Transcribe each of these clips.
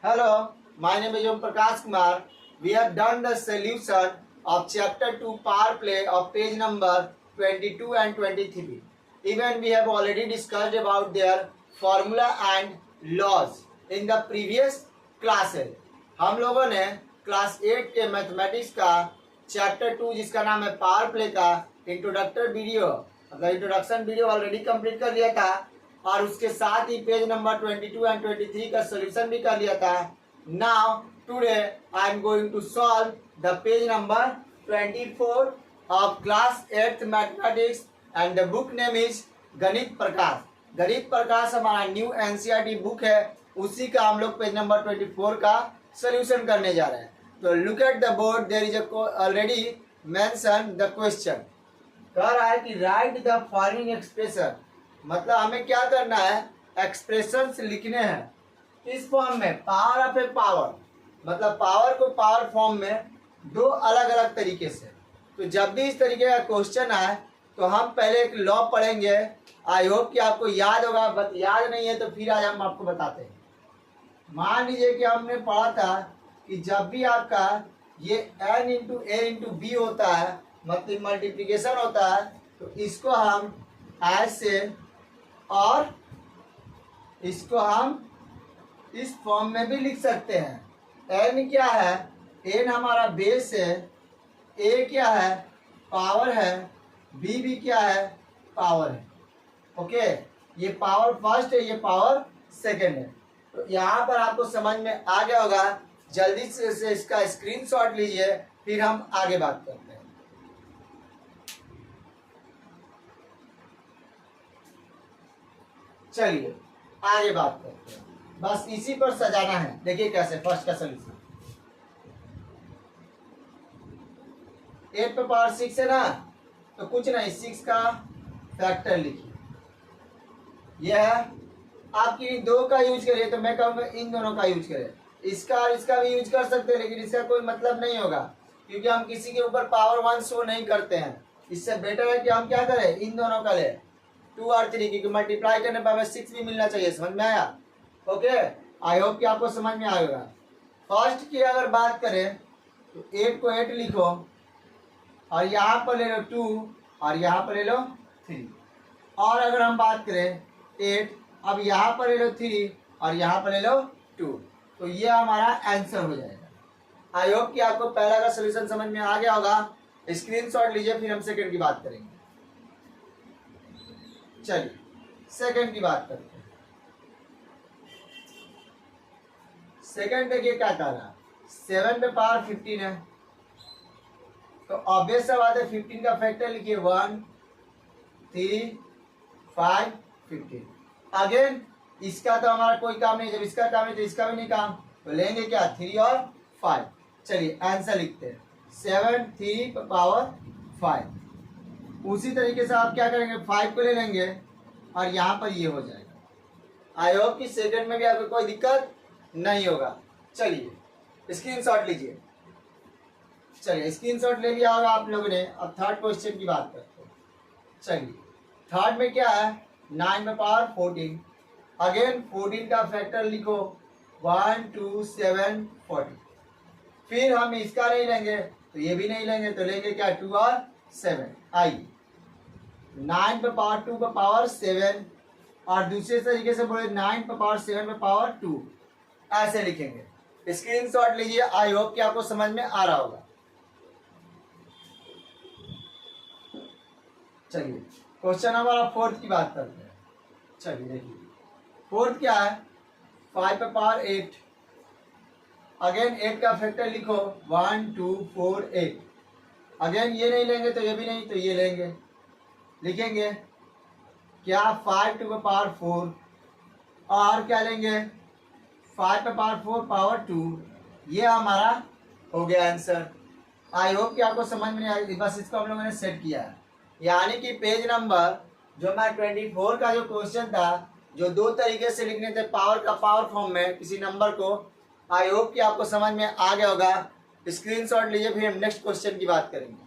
Hello, my name is Om Prakash Kumar. We have done the solution of chapter 2 power play of page number 22 and 23. Even we have already discussed about their formula and laws in the previous classes. हम लोगों ने class 8 के mathematics का chapter 2 जिसका नाम है power play का इंट्रोडक्टर video मतलब इंट्रोडक्शन वीडियो ऑलरेडी कंप्लीट कर लिया था और उसके साथ ही पेज नंबर 22 एंड 23 का सोल्यूशन भी कर लिया था। Now today I am going to solve the page number 24 of class 8th mathematics and the book name is Ganit Prakash. गणित प्रकाश हमारा न्यू एनसीईआरटी बुक है, उसी का हम लोग पेज नंबर 24 का सोल्यूशन करने जा रहे हैं। तो look at the board, there is already mention the question. कह रहा है कि राइट द फॉलोइंग एक्सप्रेशन, मतलब हमें क्या करना है, एक्सप्रेशंस लिखने हैं इस फॉर्म में। पावर ऑफ ए पावर मतलब पावर को पावर फॉर्म में दो अलग अलग तरीके से। तो जब भी इस तरीके का क्वेश्चन आए तो हम पहले एक लॉ पढ़ेंगे। आई होप कि आपको याद होगा, बट याद नहीं है तो फिर आज हम आपको बताते हैं। मान लीजिए कि हमने पढ़ा था कि जब भी आपका ये n इंटू ए इंटू बी होता है मतलब मल्टीप्लीकेशन होता है, तो इसको हम ऐसे और इसको हम इस फॉर्म में भी लिख सकते हैं। n क्या है, n हमारा बेस है, a क्या है, पावर है, b भी क्या है, पावर है। ओके, ये पावर फर्स्ट है, ये पावर सेकंड है। तो यहाँ पर आपको समझ में आ गया होगा। जल्दी से इसका स्क्रीनशॉट लीजिए, फिर हम आगे बात करते हैं। चलिए आगे बात करते हैं, बस इसी पर सजाना है। देखिए कैसे फर्स्ट का सोल्यूशन 8 पे पावर 6 है ना, तो कुछ नहीं, 6 का फैक्टर लिखिए। यह है आपकी दो का यूज करिए, तो मैं कहूँगा इन दोनों का यूज करें। इसका और इसका भी यूज कर सकते हैं, लेकिन इसका कोई मतलब नहीं होगा क्योंकि हम किसी के ऊपर पावर 1 शो नहीं करते हैं। इससे बेटर है कि हम क्या करें, इन दोनों का ले 2 और 3, क्योंकि मल्टीप्लाई करने पर हमें 6 भी मिलना चाहिए। समझ में आया? ओके, आई होप कि आपको समझ में आएगा। फर्स्ट की अगर बात करें तो 8 को 8 लिखो और यहाँ पर ले लो 2 और यहाँ पर ले लो 3। और अगर हम बात करें 8, अब यहाँ पर ले लो 3 और यहाँ पर ले लो 2, तो ये हमारा आंसर हो जाएगा। आई होप कि आपको पहला का सोल्यूशन समझ में आ गया होगा। स्क्रीनशॉट लीजिए, फिर हम सेकंड की बात करेंगे। चलिए सेकंड की बात करते हैं। सेकंड देखिए क्या कह रहा है, 7 पे पावर 15 है, तो ऑब्वियस सा बात है 15 का फैक्टर लिखिए 1 3 5 15। अगेन इसका तो हमारा कोई काम नहीं, जब इसका काम है तो इसका भी नहीं काम, तो लेंगे क्या 3 और 5। चलिए आंसर लिखते हैं 7 3 पावर 5। उसी तरीके से आप क्या करेंगे, 5 को ले लेंगे और यहाँ पर ये हो जाएगा। आई होप कि सेकंड में भी आपको कोई दिक्कत नहीं होगा। चलिए स्क्रीनशॉट लीजिए। चलिए स्क्रीनशॉट ले लिया होगा आप लोगों ने। अब थर्ड क्वेश्चन की बात करते हैं। चलिए थर्ड में क्या है, 9 में पावर 14। अगेन 14 का फैक्टर लिखो 1 2 7 14। फिर हम इसका नहीं लेंगे तो ये भी नहीं लेंगे, तो लेंगे क्या 2 और 7। आइए 9 पे पावर 2 पे पावर 7 और दूसरे तरीके से बोले 9 पे पावर 7 पे पावर 2, ऐसे लिखेंगे। स्क्रीनशॉट लीजिए। आई होप कि आपको समझ में आ रहा होगा। चलिए क्वेश्चन हमारा फोर्थ की बात करते हैं। चलिए देखिए फोर्थ क्या है, 5 पे पावर 8। अगेन 8 का फैक्टर लिखो 1 2 4 8। अगेन ये नहीं लेंगे तो ये भी नहीं, तो ये लेंगे, लिखेंगे क्या 5 टू पे पावर 4 और क्या लेंगे 5 पे पावर 4 पावर 2। ये हमारा हो गया आंसर। आई होप कि आपको समझ में नहीं आएगी, बस इसको हम लोगों ने सेट किया है। यानी कि पेज नंबर जो मैं 24 का जो क्वेश्चन था, जो दो तरीके से लिखने थे पावर का पावर फॉर्म में किसी नंबर को, आई होप कि आपको समझ में आ गया होगा। स्क्रीनशॉट लीजिए, फिर हम नेक्स्ट क्वेश्चन की बात करेंगे।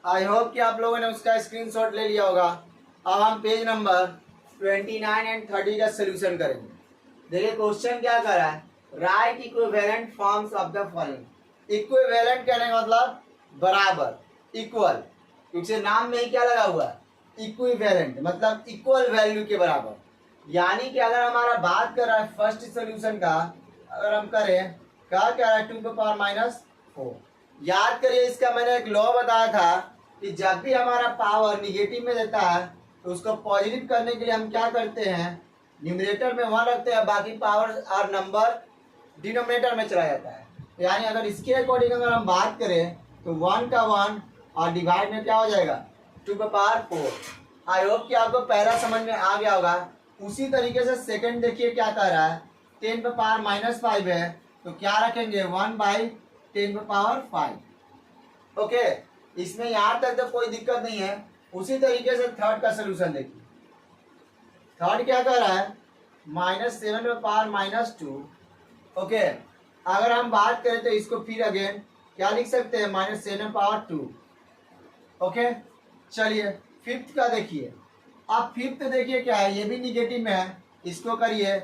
आई होप कि आप लोगों ने उसका स्क्रीनशॉट ले लिया होगा। अब हम पेज नंबर 29 एंड 30 का सोल्यूशन करेंगे। देखिए क्वेश्चन क्या कर रहा है, right equivalent forms of the following. Equivalent कहने का मतलब बराबर, इक्वल, क्योंकि नाम में ही क्या लगा हुआ है, इक्विवेलेंट, मतलब इक्वल वैल्यू के बराबर। यानी कि अगर हमारा बात कर रहा है फर्स्ट सोल्यूशन का, अगर हम करें क्या कह रहा है 2⁻⁴। याद करिए इसका मैंने एक लॉ बताया था कि जब भी हमारा पावर निगेटिव में देता है तो उसको पॉजिटिव करने के लिए हम क्या करते हैं, न्यूमरेटर में 1 रखते हैं, बाकी पावर और नंबर डिनोमिनेटर में चला जाता है। यानी अगर इसके अकॉर्डिंग अगर हम बात करें तो 1 का 1 और डिवाइड में क्या हो जाएगा 2⁻⁴। आई होप कि आपको पहला समझ में आ गया होगा। उसी तरीके से सेकंड देखिए क्या कर रहा है, 10⁻⁻5 है तो क्या रखेंगे 1/10⁻⁵। ओके, इसमें यहाँ तक तो कोई दिक्कत नहीं है। उसी तरीके से थर्ड का सोल्यूशन देखिए। थर्ड क्या कर रहा है -7⁻⁻2। ओके, अगर हम बात करें तो इसको फिर अगेन क्या लिख सकते हैं -7/2। ओके, चलिए फिफ्थ का देखिए। अब फिफ्थ देखिए क्या है, ये भी निगेटिव में है, इसको करिए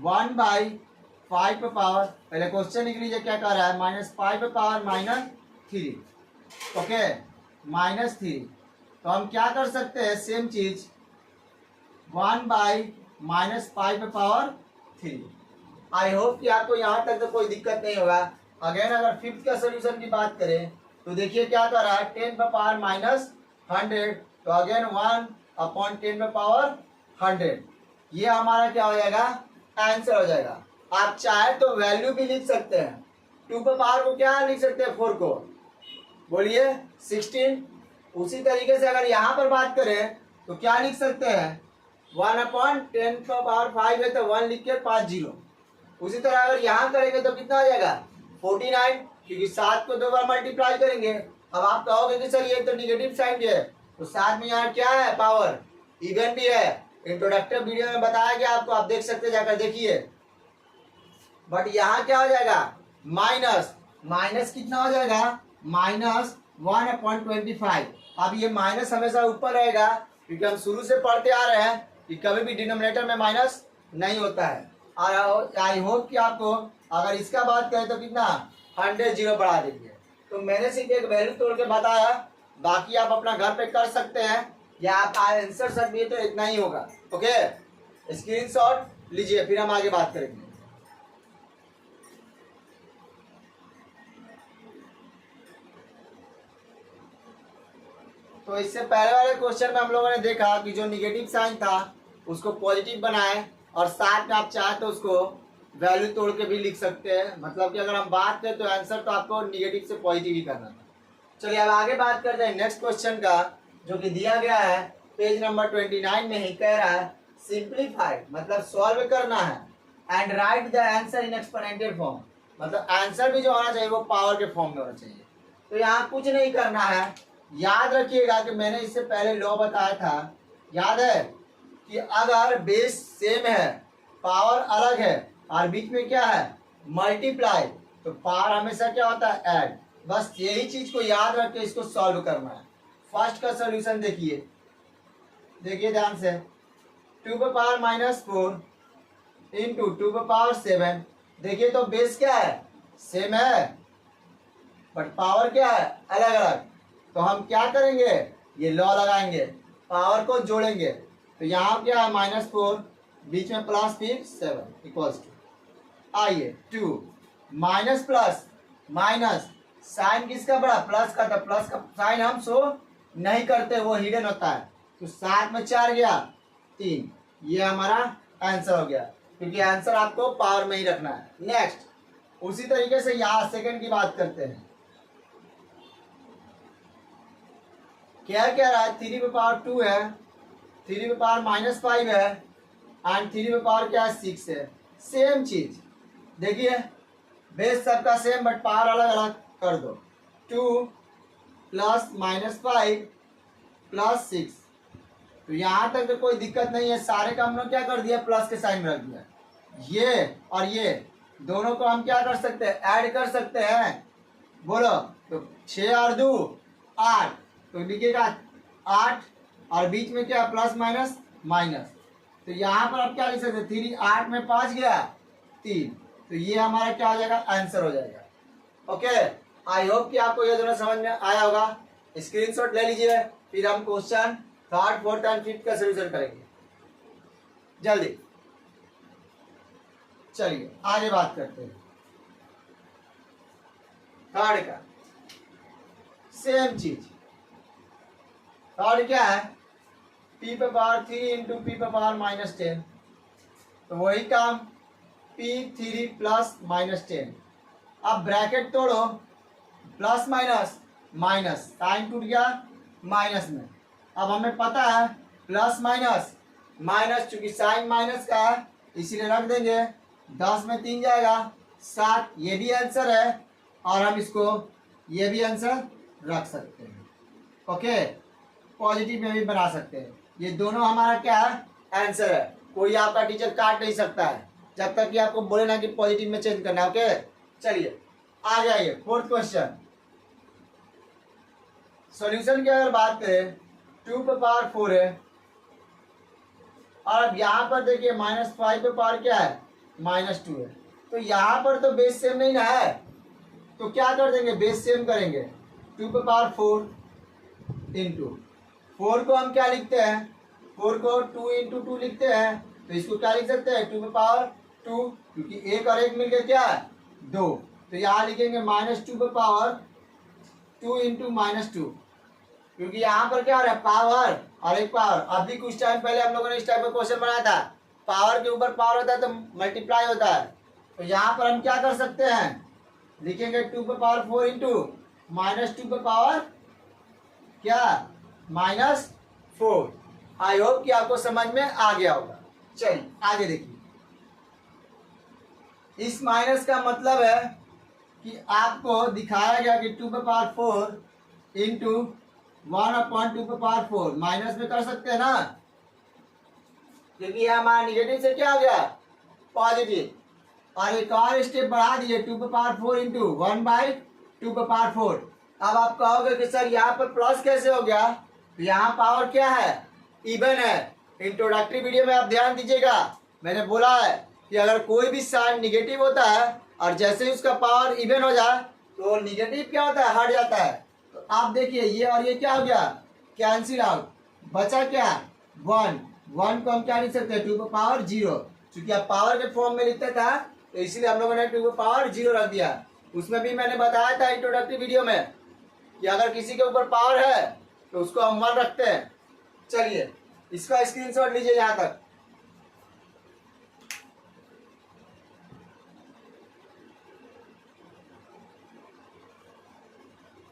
1/5 पावर, पहले क्वेश्चन लिख लीजिए क्या कर रहा है -5⁻−3। ओके, -3। तो हम क्या कर सकते हैं सेम चीज 1/−5⁻3। आई होप कि आपको यहाँ तक तो कोई दिक्कत नहीं होगा। अगेन अगर फिफ्थ का सोल्यूशन की बात करें तो देखिए क्या कर रहा है 10⁻−100, तो अगेन 1/10⁻100। ये हमारा क्या हो जाएगा, आंसर हो जाएगा। आप चाहे तो वैल्यू भी लिख सकते हैं, 2 पे पावर को क्या लिख सकते हैं 4 को, बोलिए 16। उसी तरीके से अगर यहाँ पर बात करें तो क्या लिख सकते हैं 1/10⁻5 है तो 1 लिख के 50। उसी तरह अगर यहाँ करेंगे तो कितना हो जाएगा 49, क्योंकि 7 को 2 बार मल्टीप्लाई करेंगे। अब आप कहोगे कि सर ये तो निगेटिव साइन है, तो साथ में यहाँ क्या है पावर इवन भी है। इंट्रोडक्टिव वीडियो में बताया गया आपको, आप देख सकते हैं, जाकर देखिए। बट यहाँ क्या हो जाएगा माइनस कितना हो जाएगा -1/25। अब ये माइनस हमेशा ऊपर रहेगा क्योंकि हम शुरू से पढ़ते आ रहे हैं कि कभी भी डिनोमिनेटर में माइनस नहीं होता है। और आई होप कि आपको अगर इसका बात करें तो कितना 100 जीरो बढ़ा देंगे। तो मैंने सिर्फ एक वैल्यू तोड़ के बताया, बाकी आप अपना घर पे कर सकते हैं या आप आंसर सर दिए तो इतना ही होगा। ओके, स्क्रीनशॉट लीजिए, फिर हम आगे बात करेंगे। तो इससे पहले वाले क्वेश्चन में हम लोगों ने देखा कि जो निगेटिव साइन था उसको पॉजिटिव बनाए और साथ में आप चाहे तो उसको वैल्यू तोड़ के भी लिख सकते हैं। मतलब कि अगर हम बात करें तो आंसर तो आपको निगेटिव से पॉजिटिव ही करना था। चलिए अब आगे बात करते हैं नेक्स्ट क्वेश्चन का, जो कि दिया गया है पेज नंबर 29 में ही। कह रहा है सिंप्लीफाई, मतलब सॉल्व करना है, and right the answer in exponential form, मतलब आंसर भी जो होना चाहिए वो पावर के फॉर्म में होना चाहिए। तो यहाँ कुछ नहीं करना है। याद रखिएगा कि मैंने इससे पहले लॉ बताया था, याद है कि अगर बेस सेम है, पावर अलग है और बीच में क्या है मल्टीप्लाई, तो पावर हमेशा क्या होता है ऐड। बस यही चीज को याद रख के इसको सॉल्व करना है। फर्स्ट का सॉल्यूशन देखिए, देखिए ध्यान से, 2⁻⁻4 इंटू 2⁻7। देखिए तो बेस क्या है सेम है बट पावर क्या है अलग अलग। तो हम क्या करेंगे, ये लॉ लगाएंगे, पावर को जोड़ेंगे। तो यहाँ क्या है -4, बीच में प्लस फिर 7 इक्वल्स टू, आइए 2 माइनस प्लस माइनस, साइन किसका बड़ा प्लस का, तो प्लस का साइन हम शो नहीं करते, वो हिडन होता है। तो 7 में 4 गया 3, ये हमारा आंसर हो गया, क्योंकि आंसर आपको पावर में ही रखना है। नेक्स्ट उसी तरीके से यहाँ सेकंड की बात करते हैं। क्या कह रहा है 3⁻2 है, 3⁻−5 है एंड 3 क्या है 6 है। सेम चीज देखिए, बेस सबका सेम बट पावर अलग अलग कर दो। 2 + -5 + 6, तो यहाँ तक तो कोई दिक्कत नहीं है। सारे का हम लोग क्या कर दिया प्लस के साइन में रख दिया। ये और ये दोनों को हम क्या कर सकते हैं ऐड कर सकते हैं, बोलो। तो 6 और 2 8, तो लिखिएगा 8 और बीच में क्या प्लस माइनस माइनस, तो यहाँ पर आप क्या लिख सकते हैं 3, 8 में 5 गया 3, तो ये हमारा क्या हो जाएगा आंसर हो जाएगा। ओके, आई होप कि आपको ये दोनों समझ में आया होगा। स्क्रीनशॉट ले लीजिए, फिर हम question 3rd 4th and 5th का सोल्यूशन करेंगे जल्दी। चलिए आगे बात करते हैं। थर्ड का सेम चीज, थर्ड क्या है p पे पावर 3 इंटू पी पे पावर -10, तो वही काम p3 प्लस -10। अब ब्रैकेट तोड़ो, प्लस माइनस माइनस, साइन टूट गया माइनस में। अब हमें पता है प्लस माइनस माइनस, चूंकि साइन माइनस का है इसीलिए रख देंगे, 10 में 3 जाएगा 7, ये भी आंसर है और हम इसको ये भी आंसर रख सकते हैं। ओके, पॉजिटिव में भी बना सकते हैं, ये दोनों हमारा क्या है आंसर है। कोई आपका टीचर काट नहीं सकता है जब तक कि आपको बोले ना कि पॉजिटिव में चेंज करना है। ओके, चलिए आ जाइए 4th क्वेश्चन। सॉल्यूशन की अगर बात करें 2 पे पावर 4 है और अब यहाँ पर देखिए -5 पे पावर क्या है -2 है, तो यहाँ पर तो बेस सेम नहीं ना है, तो क्या कर देंगे बेस सेम करेंगे। 2 पे पावर 4 इंटू 4 को हम क्या लिखते हैं, 4 को 2 इंटू 2 लिखते हैं, तो इसको क्या लिख सकते हैं 2 पे पावर 2, क्योंकि एक और एक मिलकर क्या है 2, तो यहाँ लिखेंगे -2 पे पावर 2 इंटू -2, क्योंकि यहाँ पर क्या हो रहा है पावर और एक पावर। अभी कुछ टाइम पहले हम लोगों ने इस टाइप का क्वेश्चन बनाया था, पावर के ऊपर पावर होता है तो मल्टीप्लाई होता है, तो यहाँ पर हम क्या कर सकते हैं लिखेंगे 2 पे पावर 4 इंटू -2 पे पावर क्या -4। आई होप कि आपको समझ में आ गया होगा। चलिए आगे देखिए, इस माइनस का मतलब है कि आपको दिखाया गया कि 2 पे पावर 4 इंटू 1/2 पे पावर 4 माइनस में कर सकते हैं ना, क्योंकि हमारा निगेटिव से क्या हो गया पॉजिटिव, और एक और स्टेप बढ़ा दिए 2 पे पावर 4 इंटू 1/2 पे पावर 4। अब आप कहोगे कि सर यहाँ पर प्लस कैसे हो गया, तो यहाँ पावर क्या है इवन है। इंट्रोडक्टरी वीडियो में आप ध्यान दीजिएगा, मैंने बोला है कि अगर कोई भी साइन निगेटिव होता है और जैसे ही उसका पावर इवन हो जाए तो निगेटिव क्या होता है हट जाता है। तो आप देखिए ये और ये क्या हो गया कैंसिल आउट, बचा क्या 1 को हम क्या लिख सकते हैं 2 पे पावर 0, क्योंकि आप पावर के फॉर्म में लिखता था तो इसलिए हम लोगों ने 2 पे पावर 0 रख दिया। उसमें भी मैंने बताया था इंट्रोडक्टरी वीडियो में कि अगर किसी के ऊपर पावर है तो उसको हम 1 रखते हैं। चलिए इसका स्क्रीनशॉट लीजिए यहाँ तक।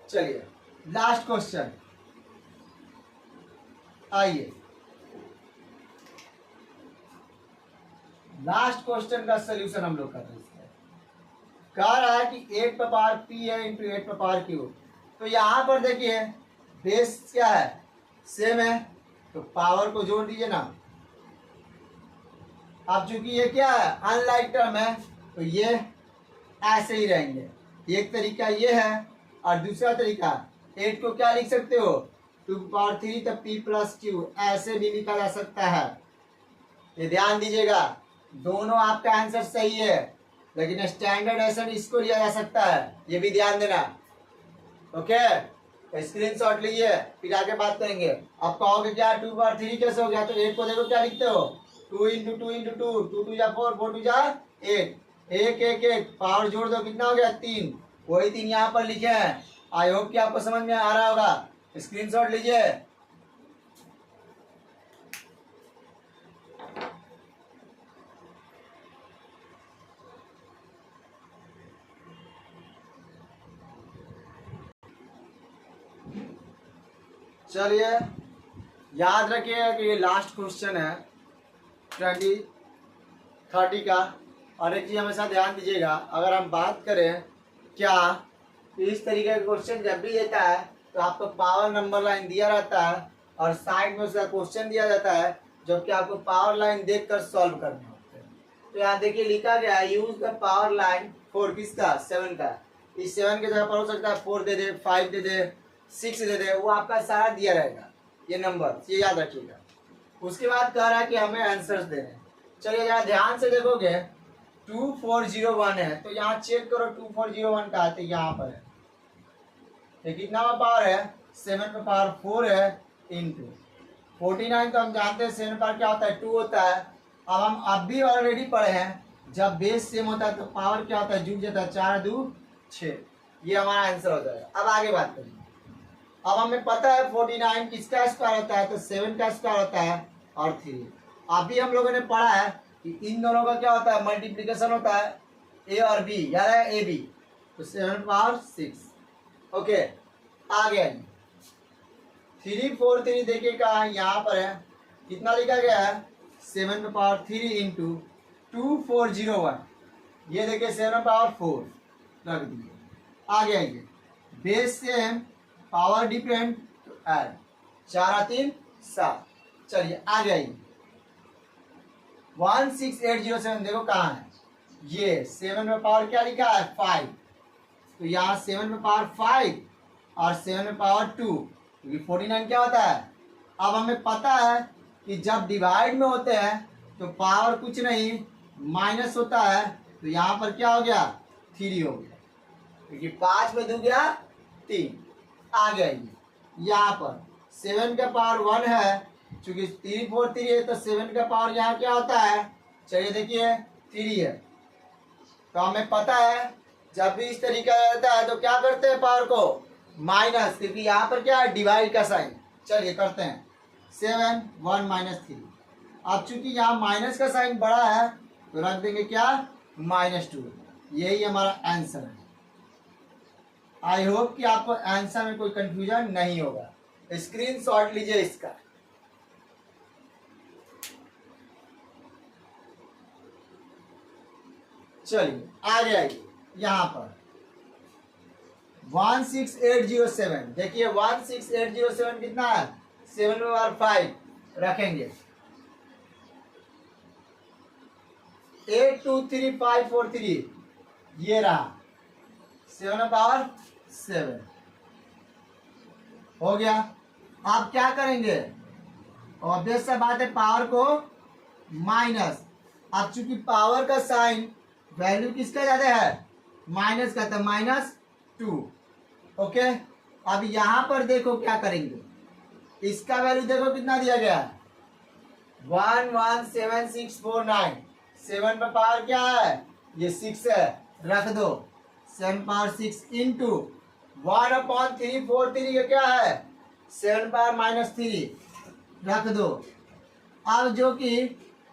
चलिए लास्ट क्वेश्चन, आइए लास्ट क्वेश्चन का सलूशन हम लोग कर रहे हैं। कह रहा है कि 8 पे पावर p है इंटू 8 पे पावर q, तो यहाँ पर देखिए बेस क्या है सेम है, तो पावर को जोड़ दीजिए ना। अब चूंकि ये क्या है अनलाइक टर्म है तो ये ऐसे ही रहेंगे, एक तरीका ये है और दूसरा तरीका 8 को क्या लिख सकते हो 2 पावर 3 तब p प्लस q ऐसे भी लिखा जा सकता है। ये ध्यान दीजिएगा दोनों आपका आंसर सही है, लेकिन स्टैंडर्ड ऐसा इसको लिया जा सकता है, ये भी ध्यान देना। ओके, स्क्रीनशॉट लीजिए फिर आगे बात करेंगे। अब कहोगे क्या 2 पावर 3 कैसे हो गया, तो 8 को देखो क्या लिखते हो 2 इंटू 2 इंटू 2, 2 2 जा 4, 4 2 जा 8, 1 1 1 पावर जोड़ दो कितना हो गया 3, वही 3 यहाँ पर लिखे हैं। आई होप कि आपको समझ में आ रहा होगा, स्क्रीनशॉट लीजिए। चलिए याद रखिएगा कि ये लास्ट क्वेश्चन है 2030 का। और एक चीज हमेशा ध्यान दीजिएगा, अगर हम बात करें क्या इस तरीके का क्वेश्चन जब भी देता है तो आपको पावर नंबर लाइन दिया रहता है और साइड में उसका क्वेश्चन दिया जाता है, जबकि आपको पावर लाइन देखकर सॉल्व करना होता है। तो यहाँ देखिए लिखा गया है यूज द पावर लाइन 4 किसका 7 का, इस 7 के जगह पर हो सकता है 4 दे दे, 5 दे दे, 6 दे दे, वो आपका सारा दिया रहेगा ये नंबर, ये याद रखिएगा। उसके बाद कह रहा है कि हमें आंसर्स देने हैं। चलिए जरा ध्यान से देखोगे 2401 है, तो यहाँ चेक करो 2401 का है, तो यहाँ पर है ये कितना पावर है 7 का पावर 4 है इंटू 49, तो हम जानते हैं 7 पावर क्या होता है 2 होता है। अब हम अब भी ऑलरेडी पढ़े हैं जब बेस सेम होता है तो पावर क्या होता है जुड़ जाता है, 4 2 6, ये हमारा आंसर हो जाएगा। अब आगे बात करें, अब हमें पता है 49 किसका स्क्वायर होता है, तो 7 का स्क्वायर होता है और 3। अभी हम लोगों ने पढ़ा है कि इन दोनों का क्या होता है मल्टीप्लिकेशन होता है, ए और बी, याद है ए बी, तो 7 पावर 6। ओके आगे 343 देखिए कहा है, यहाँ पर है कितना लिखा गया है 7 पावर 3 इंटू 2401, ये देखिए 7 पावर 4 रख दिए। आगे आइए बेस सेम पावर डिफरेंट तो ऐड 4 3 7। चलिए आगे आइए 16807 देखो कहाँ है, ये 7 में पावर क्या लिखा है 5, तो यहाँ 7 में पावर 5 और 7 में पावर 2, क्योंकि 49 क्या होता है। अब हमें पता है कि जब डिवाइड में होते हैं तो पावर कुछ नहीं माइनस होता है, तो यहाँ पर क्या हो गया 3 हो गया, क्योंकि 5 में 2 गया 3। आ गया यहाँ पर 7 का पावर 1 है, चूंकि 3 4 3 है तो 7 का पावर यहाँ क्या होता है, चलिए देखिए 3 है। तो हमें पता है जब भी इस तरीका रहता है तो क्या करते हैं पावर को माइनस, क्योंकि यहाँ पर क्या है डिवाइड का साइन। चलिए करते हैं 7 1 माइनस 3। अब चूंकि यहाँ माइनस का साइन बड़ा है तो रख देंगे क्या -2, यही हमारा आंसर है। आई होप कि आपको आंसर में कोई कंफ्यूजन नहीं होगा। स्क्रीनशॉट लीजिए इसका। चलिए आगे आइए यहाँ पर 16807 देखिए 16807 कितना है 7 में पावर 5 रखेंगे 823543, ये रहा 7 में पावर 7 हो गया। आप क्या करेंगे, ऑब्वियस सा बात है पावर को माइनस। अब चूंकि पावर का साइन वैल्यू किसका ज्यादा है माइनस का, तो -2। ओके अब यहां पर देखो क्या करेंगे, इसका वैल्यू देखो कितना दिया गया है 117649, 7 पर पावर क्या है ये 6 है, रख दो 7 पावर 6 इंटू 1/343 ये क्या है 7 पावर -3 रख दो। अब जो कि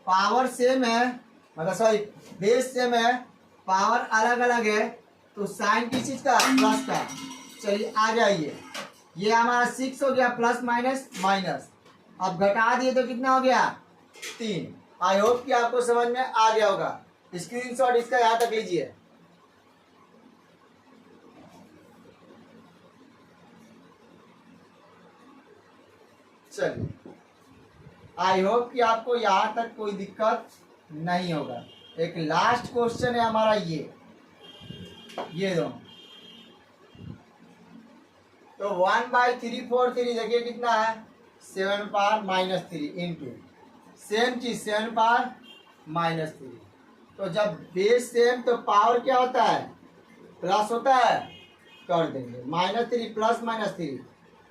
पावर सेम है, मतलब सॉरी बेस सेम है, पावर अलग अलग है, तो साइन किस चीज का प्लस का। चलिए आ जाइए, ये हमारा 6 हो गया प्लस माइनस माइनस, अब घटा दिए तो कितना हो गया 3। आई होप कि आपको समझ में आ गया होगा। स्क्रीनशॉट इसका यहां तक लीजिए। चलिए आई होप कि आपको यहां तक कोई दिक्कत नहीं होगा। एक लास्ट क्वेश्चन है हमारा ये दो, तो 1/343 देखिए कितना है 7 पावर -3 इंटू सेम चीज 7 पावर -3। तो जब बेस सेम तो पावर क्या होता है प्लस होता है, कर देंगे -3 प्लस -3।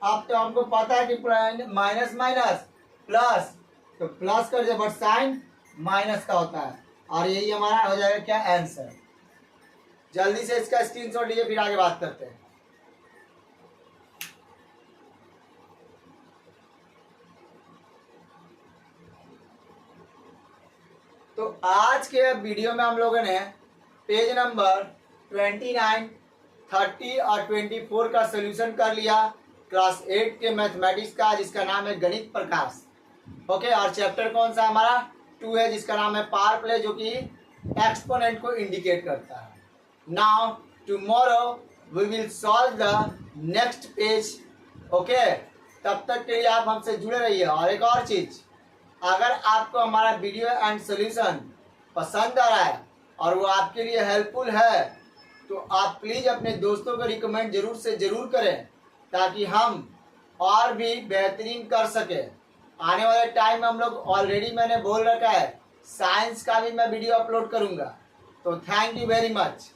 अब तो हमको पता है कि माइनस माइनस प्लस, तो प्लस कर दे बट साइन माइनस का होता है, और यही हमारा हो जाएगा क्या आंसर। जल्दी से इसका स्क्रीनशॉट लीजिए फिर आगे बात करते हैं। तो आज के वीडियो में हम लोगों ने पेज नंबर 29, 30 और 24 का सॉल्यूशन कर लिया क्लास 8 के मैथमेटिक्स का, जिसका नाम है गणित प्रकाश। ओके और चैप्टर कौन सा हमारा 2 है, जिसका नाम है पावर प्ले, जो कि एक्सपोनेंट को इंडिकेट करता है। Now tomorrow we will solve the next page. Okay तब तक के लिए आप हमसे जुड़े रहिए। और एक और चीज, अगर आपको हमारा वीडियो एंड सॉल्यूशन पसंद आ रहा है और वो आपके लिए हेल्पफुल है, तो आप प्लीज अपने दोस्तों को रिकमेंड जरूर से जरूर करें, ताकि हम और भी बेहतरीन कर सके। आने वाले टाइम में हम लोग ऑलरेडी मैंने बोल रखा है साइंस का भी मैं वीडियो अपलोड करूंगा। तो थैंक यू वेरी मच।